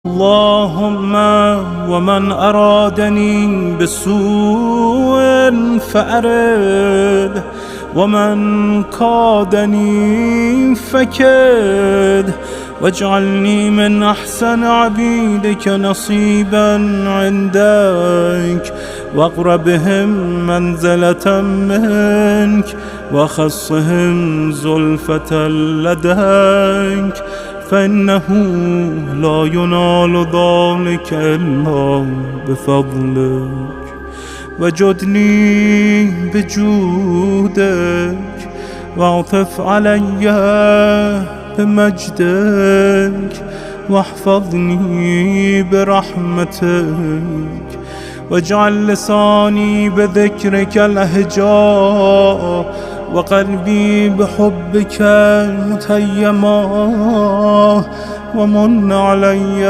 اللهم ومن أرادني بسوء فأرد، ومن كادني فكد، واجعلني من أحسن عبيدك نصيبا عندك، واقربهم منزلة منك، وخصهم زلفة لديك، فإنه لا ينال ذلك إلا بفضلك. وجدني بجودك، واعطف علي بمجدك، واحفظني برحمتك، واجعل لساني بذكرك لهجا، وقلبي بحبك متيما، ومن علي